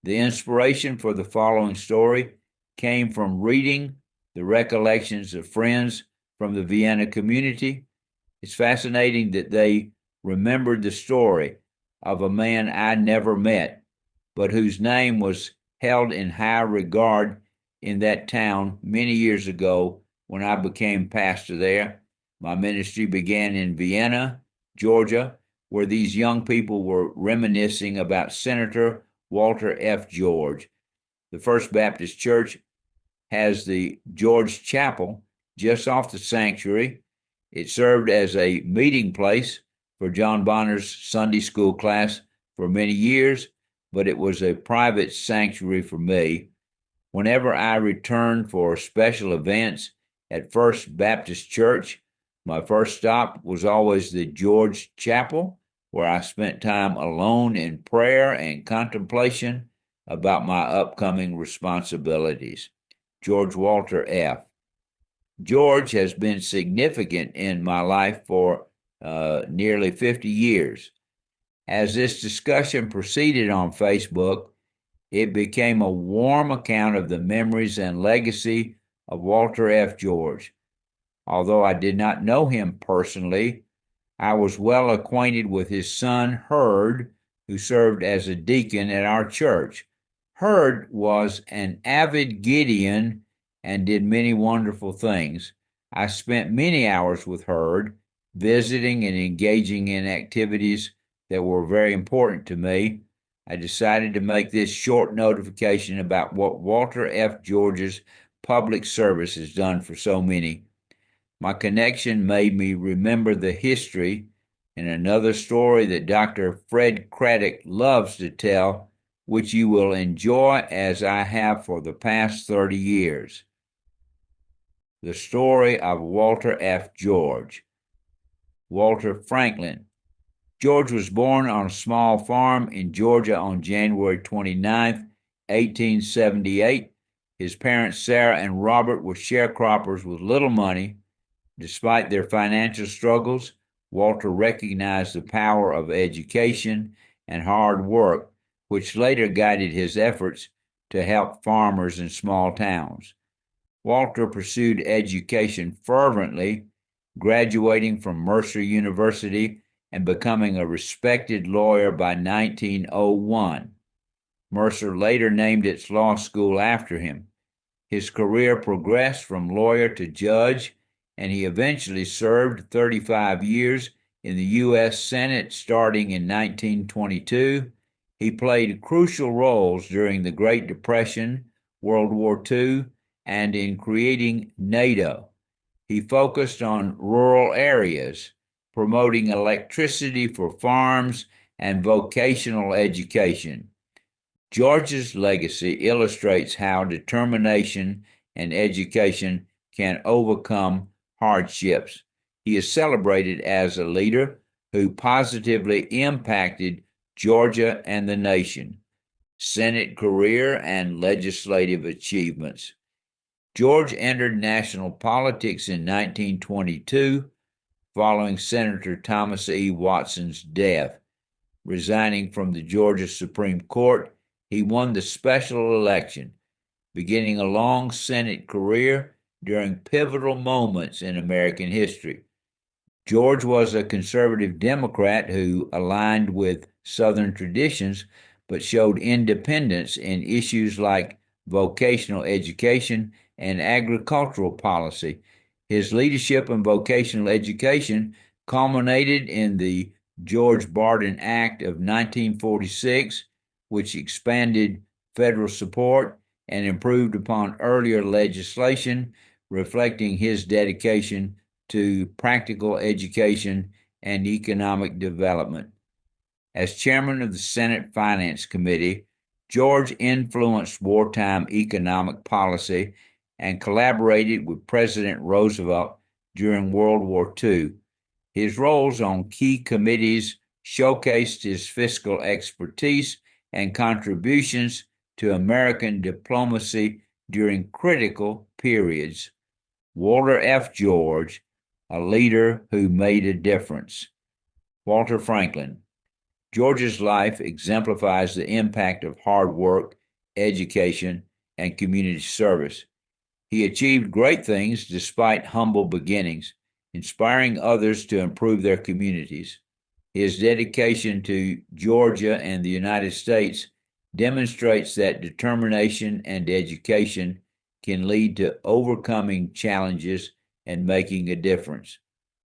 The inspiration for the following story came from reading the recollections of friends from the Vienna community. It's fascinating that they remembered the story of a man I never met, but whose name was held in high regard in that town many years ago when I became pastor there. My ministry began in Vienna, Georgia, where these young people were reminiscing about Senator Walter F. George. The First Baptist Church has the George Chapel just off the sanctuary. It served as a meeting place for John Bonner's Sunday school class for many years, but it was a private sanctuary for me. Whenever I returned for special events at First Baptist Church, my first stop was always the George Chapel, where I spent time alone in prayer and contemplation about my upcoming responsibilities. George Walter F. George has been significant in my life for nearly 50 years. As this discussion proceeded on Facebook, it became a warm account of the memories and legacy of Walter F. George. Although I did not know him personally, I was well acquainted with his son, Herd, who served as a deacon at our church. Herd was an avid Gideon and did many wonderful things. I spent many hours with Herd, visiting and engaging in activities that were very important to me. I decided to make this short notification about what Walter F. George's public service has done for so many. My connection made me remember the history and another story that Dr. Fred Craddock loves to tell, which you will enjoy as I have for the past 30 years. The story of Walter F. George. Walter Franklin. George was born on a small farm in Georgia on January 29, 1878. His parents, Sarah and Robert, were sharecroppers with little money. Despite their financial struggles, Walter recognized the power of education and hard work, which later guided his efforts to help farmers in small towns. Walter pursued education fervently, graduating from Mercer University and becoming a respected lawyer by 1901. Mercer later named its law school after him. His career progressed from lawyer to judge, and he eventually served 35 years in the U.S. Senate starting in 1922. He played crucial roles during the Great Depression, World War II, and in creating NATO. He focused on rural areas, promoting electricity for farms and vocational education. George's legacy illustrates how determination and education can overcome hardships. He is celebrated as a leader who positively impacted Georgia and the nation. Senate career and legislative achievements. George entered national politics in 1922 following Senator Thomas E. Watson's death. Resigning from the Georgia Supreme Court, he won the special election, beginning a long Senate career during pivotal moments in American history. George was a conservative Democrat who aligned with Southern traditions but showed independence in issues like vocational education and agricultural policy. His leadership in vocational education culminated in the George Barton Act of 1946, which expanded federal support and improved upon earlier legislation, reflecting his dedication to practical education and economic development. As chairman of the Senate Finance Committee, George influenced wartime economic policy and collaborated with President Roosevelt during World War II. His roles on key committees showcased his fiscal expertise and contributions to American diplomacy during critical periods. Walter F. George, a leader who made a difference. Walter Franklin. George's life exemplifies the impact of hard work, education, and community service. He achieved great things despite humble beginnings, inspiring others to improve their communities. His dedication to Georgia and the United States demonstrates that determination and education can lead to overcoming challenges and making a difference.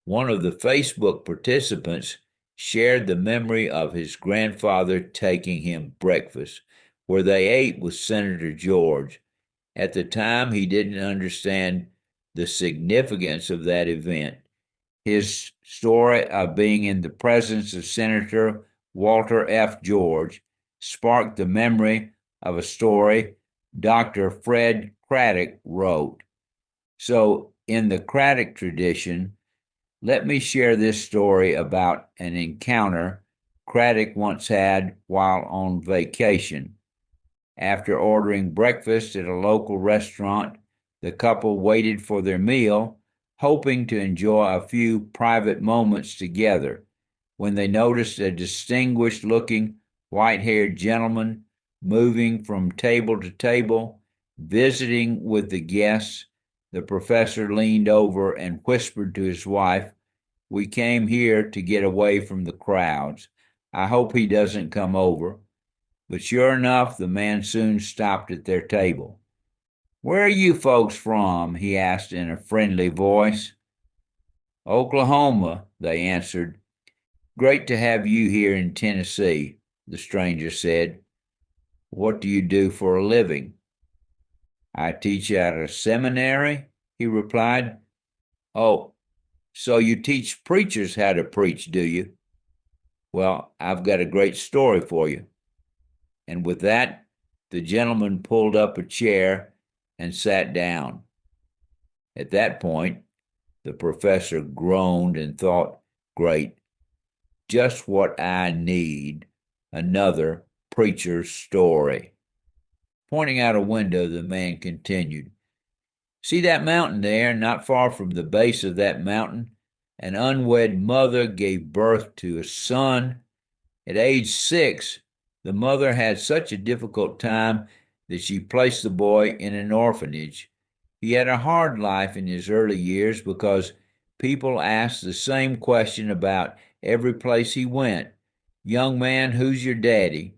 One of the Facebook participants shared the memory of his grandfather taking him breakfast, where they ate with Senator George. At the time, he didn't understand the significance of that event. His story of being in the presence of Senator Walter F. George sparked the memory of a story Dr. Fred Craddock wrote. So, in the Craddock tradition, let me share this story about an encounter Craddock once had while on vacation. After ordering breakfast at a local restaurant, the couple waited for their meal, hoping to enjoy a few private moments together, when they noticed a distinguished-looking, white-haired gentleman moving from table to table, visiting with the guests. The professor leaned over and whispered to his wife, "We came here to get away from the crowds. I hope he doesn't come over." But sure enough, the man soon stopped at their table. "Where are you folks from?" he asked in a friendly voice. "Oklahoma," they answered. "Great to have you here in Tennessee," the stranger said. "What do you do for a living?" "I teach at a seminary," he replied. "Oh, so you teach preachers how to preach, do you? Well, I've got a great story for you." And with that, the gentleman pulled up a chair and sat down. At that point, the professor groaned and thought, "Great, just what I need, another preacher's story." Pointing out a window, the man continued, "See that mountain there? Not far from the base of that mountain, an unwed mother gave birth to a son. At age 6, the mother had such a difficult time that she placed the boy in an orphanage. He had a hard life in his early years because people asked the same question about every place he went. 'Young man, who's your daddy?'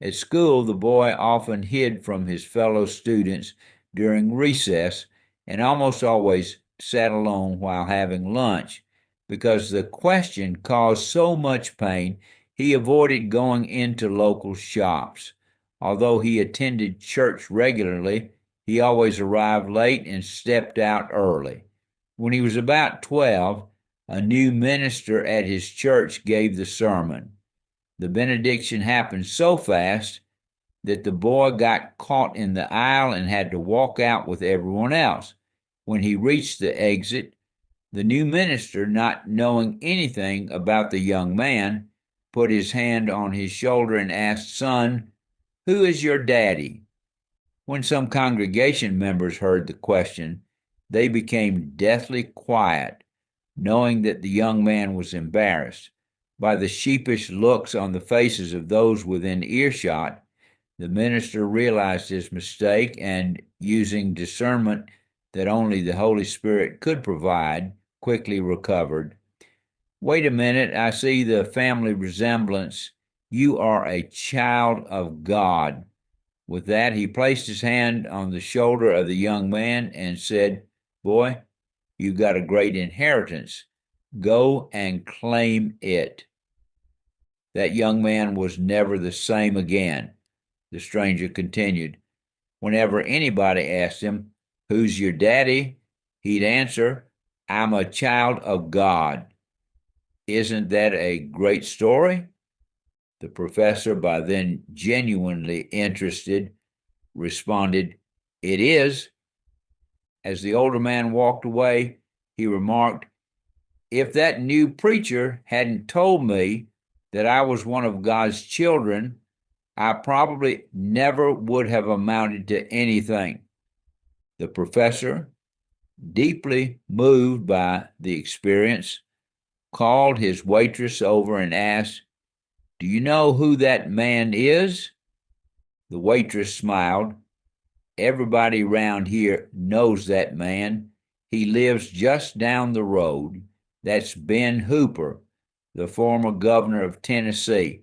At school, the boy often hid from his fellow students during recess and almost always sat alone while having lunch. Because the question caused so much pain, he avoided going into local shops. Although he attended church regularly, he always arrived late and stepped out early. When he was about 12, a new minister at his church gave the sermon. The benediction happened so fast that the boy got caught in the aisle and had to walk out with everyone else. When he reached the exit, the new minister, not knowing anything about the young man, put his hand on his shoulder and asked, 'Son, who is your daddy?' When some congregation members heard the question, they became deathly quiet, knowing that the young man was embarrassed. By the sheepish looks on the faces of those within earshot, the minister realized his mistake and, using discernment that only the Holy Spirit could provide, quickly recovered. "Wait a minute, I see the family resemblance. You are a child of God." With that, he placed his hand on the shoulder of the young man and said, "Boy, you got a great inheritance. Go and claim it." That young man was never the same again. The stranger continued. Whenever anybody asked him, "Who's your daddy?" he'd answer, "I'm a child of God." Isn't that a great story? The professor, by then genuinely interested, responded, "It is." As the older man walked away, he remarked, "If that new preacher hadn't told me that I was one of God's children, I probably never would have amounted to anything." The professor, deeply moved by the experience, called his waitress over and asked, Do you know who that man is? The waitress smiled. Everybody round here knows that man. He lives just down the road. That's Ben Hooper, the former governor of Tennessee.